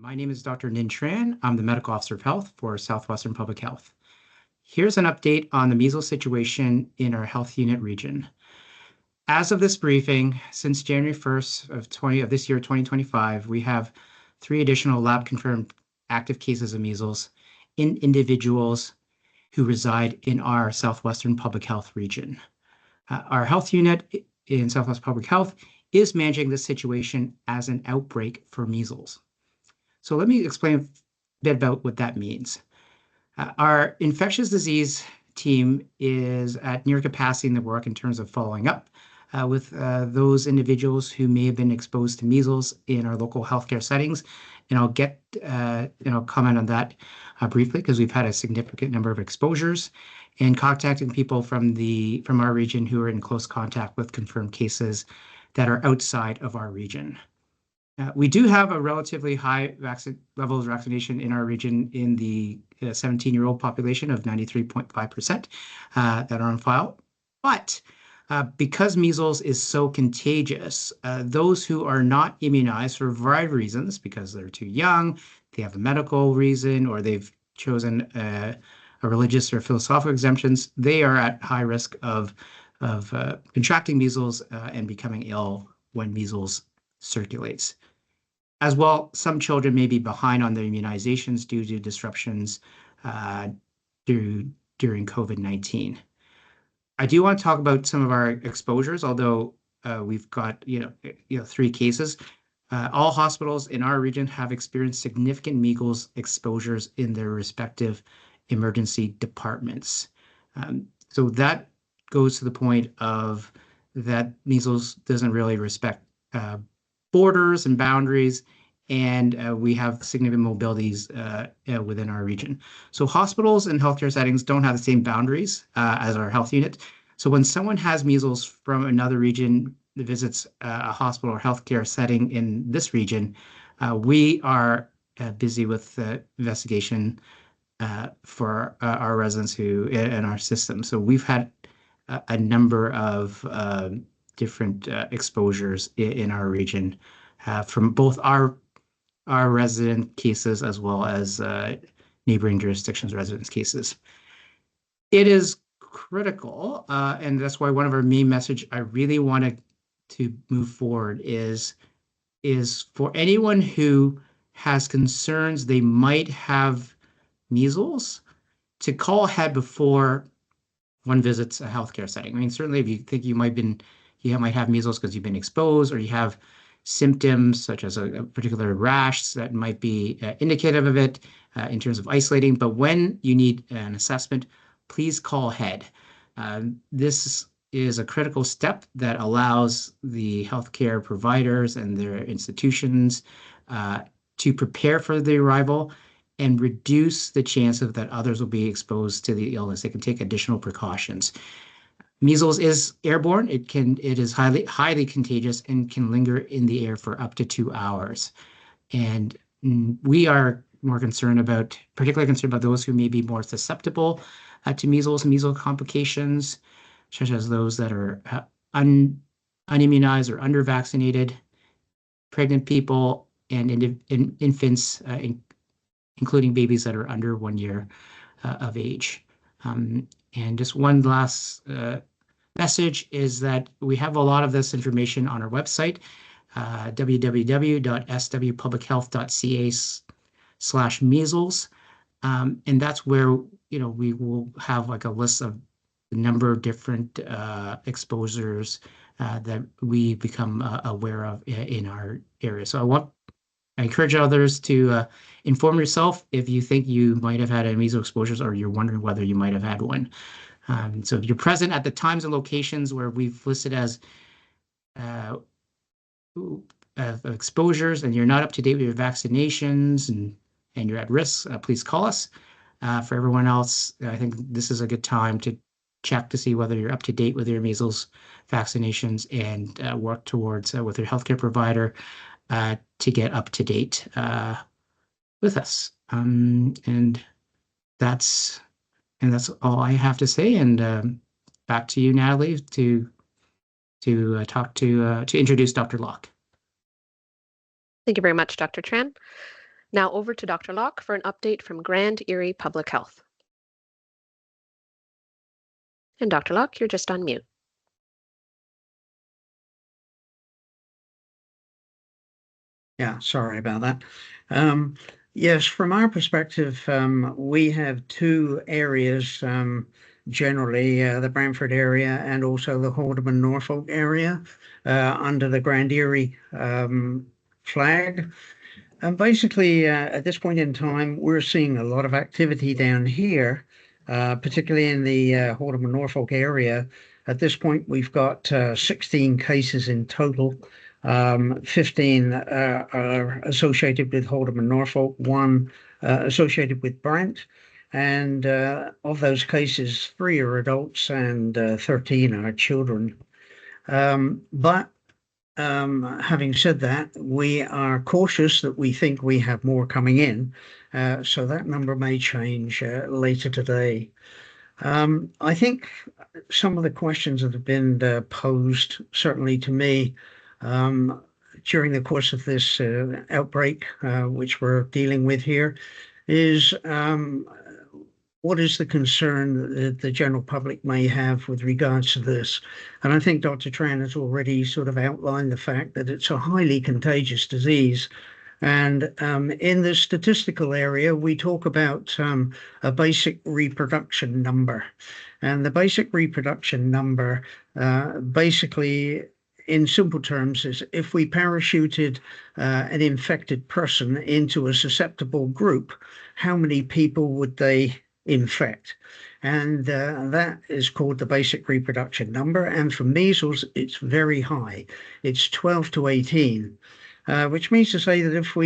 My name is Dr. Nin Tran. I'm the Medical Officer of Health for Southwestern Public Health. Here's an update on the measles situation in our health unit region. As of this briefing, since January 1st of this year, 2025, we have 3 additional lab-confirmed active cases of measles in individuals who reside in our Southwestern Public Health region. Our health unit in Southwest Public Health is managing this situation as an outbreak for measles. So let me explain a bit about what that means. Our infectious disease team is at near capacity in the work in terms of following up with those individuals who may have been exposed to measles in our local healthcare settings. And I'll get, comment on that briefly because we've had a significant number of exposures and contacting people from our region who are in close contact with confirmed cases that are outside of our region. We do have a relatively high level of vaccination in our region in the 17-year-old population of 93.5% that are on file. But because measles is so contagious, those who are not immunized for a variety of reasons, because they're too young, they have a medical reason, or they've chosen a religious or philosophical exemptions, they are at high risk of contracting measles and becoming ill when measles circulates. As well, some children may be behind on their immunizations due to disruptions during COVID-19. I do want to talk about some of our exposures, although we've got 3 cases. All hospitals in our region have experienced significant measles exposures in their respective emergency departments. So that goes to the point of that measles doesn't really respect borders and boundaries, and we have significant mobilities within our region. So hospitals and healthcare settings don't have the same boundaries as our health unit. So when someone has measles from another region that visits a hospital or healthcare setting in this region, we are busy with investigation for our residents who in our system. So we've had a number of different exposures in our region from both our resident cases as well as neighboring jurisdictions residents cases. It is critical, and that's why one of our main message I really wanted to move forward is for anyone who has concerns they might have measles to call ahead before one visits a healthcare setting. I mean, certainly if you think you might have measles because you've been exposed or you have symptoms such as a particular rash that might be indicative of it in terms of isolating. But when you need an assessment, please call ahead. This is a critical step that allows the healthcare providers and their institutions to prepare for the arrival and reduce the chance of that others will be exposed to the illness. They can take additional precautions. Measles is airborne. It is highly contagious and can linger in the air for up to 2 hours. And we are particularly concerned about those who may be more susceptible to measles and measles complications, such as those that are unimmunized or undervaccinated, pregnant people, and infants, including babies that are under 1 year of age. And just one last message is that we have a lot of this information on our website, www.swpublichealth.ca/measles. And that's where, we will have like a list of the number of different exposures that we become aware of in our area. So I encourage others to inform yourself if you think you might have had a measles exposures or you're wondering whether you might have had one. So if you're present at the times and locations where we've listed as exposures and you're not up to date with your vaccinations and you're at risk, please call us. For everyone else, I think this is a good time to check to see whether you're up to date with your measles vaccinations and work towards with your healthcare provider to get up to date with us. And that's all I have to say. And back to you, Natalie, to introduce Dr. Locke. Thank you very much, Dr. Tran. Now over to Dr. Locke for an update from Grand Erie Public Health. And Dr. Locke, you're just on mute. Yeah, sorry about that. Yes, from our perspective, we have two areas generally, the Brantford area and also the Haldeman Norfolk area under the Grand Erie flag. And basically, at this point in time, we're seeing a lot of activity down here, particularly in the Haldeman Norfolk area. At this point, we've got 16 cases in total. 15 are associated with Haldeman Norfolk, one associated with Brant. And of those cases, 3 are adults and 13 are children. But having said that, we are cautious that we think we have more coming in, so that number may change later today. I think some of the questions that have been posed, certainly to me, during the course of this outbreak, which we're dealing with here, is what is the concern that the general public may have with regards to this? And I think Dr. Tran has already sort of outlined the fact that it's a highly contagious disease. And in the statistical area, we talk about a basic reproduction number. And the basic reproduction number basically, in simple terms, is if we parachuted an infected person into a susceptible group, how many people would they infect? And that is called the basic reproduction number. And for measles, it's very high. It's 12 to 18. Which means to say that if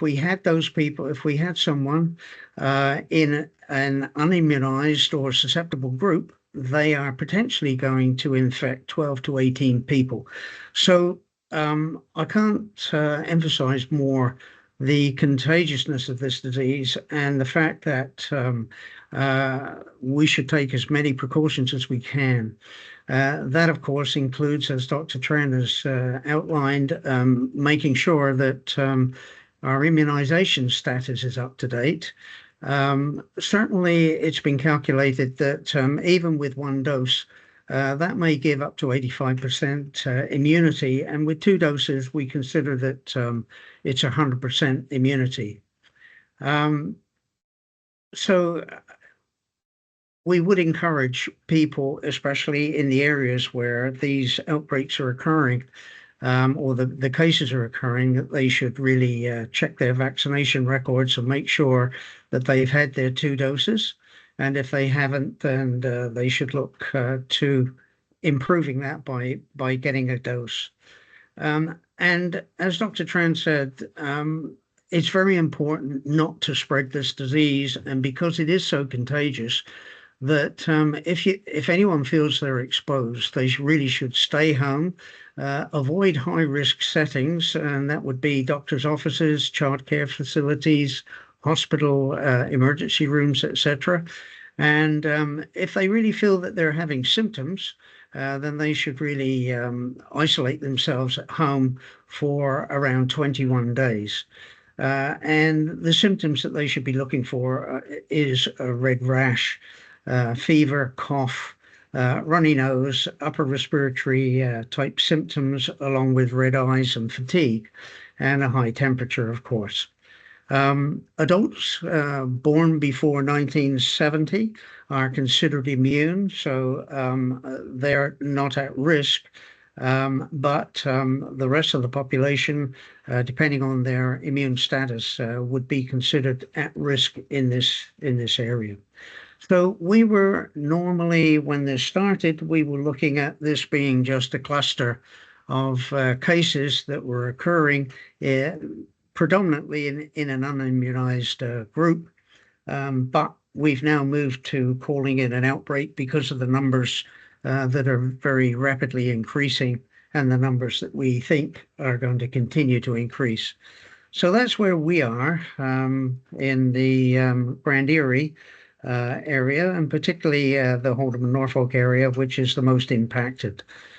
we had those people, if we had someone in an unimmunized or susceptible group, they are potentially going to infect 12 to 18 people. So I can't emphasize more the contagiousness of this disease and the fact that we should take as many precautions as we can. That, of course, includes, as Dr. Tran has outlined, making sure that our immunization status is up to date. Certainly, it's been calculated that even with one dose, that may give up to 85% immunity. And with 2 doses, we consider that it's 100% immunity. So we would encourage people, especially in the areas where these outbreaks are occurring, or the cases are occurring, that they should really check their vaccination records and make sure that they've had their 2 doses. And if they haven't, then they should look to improving that by getting a dose. And as Dr. Tran said, it's very important not to spread this disease. And because it is so contagious, that if anyone feels they're exposed, they really should stay home, avoid high risk settings, and that would be doctors' offices, childcare facilities, hospital emergency rooms, etc. And if they really feel that they're having symptoms, then they should really isolate themselves at home for around 21 days. And the symptoms that they should be looking for is a red rash, fever, cough, runny nose, upper respiratory type symptoms, along with red eyes and fatigue, and a high temperature, of course. Adults born before 1970 are considered immune, so they're not at risk. But the rest of the population, depending on their immune status, would be considered at risk in this area. So we were normally, when this started, we were looking at this being just a cluster of cases that were occurring predominantly in an unimmunized group. But we've now moved to calling it an outbreak because of the numbers that are very rapidly increasing and the numbers that we think are going to continue to increase. So that's where we are in the Grand Erie area, and particularly the Haldeman Norfolk area, which is the most impacted.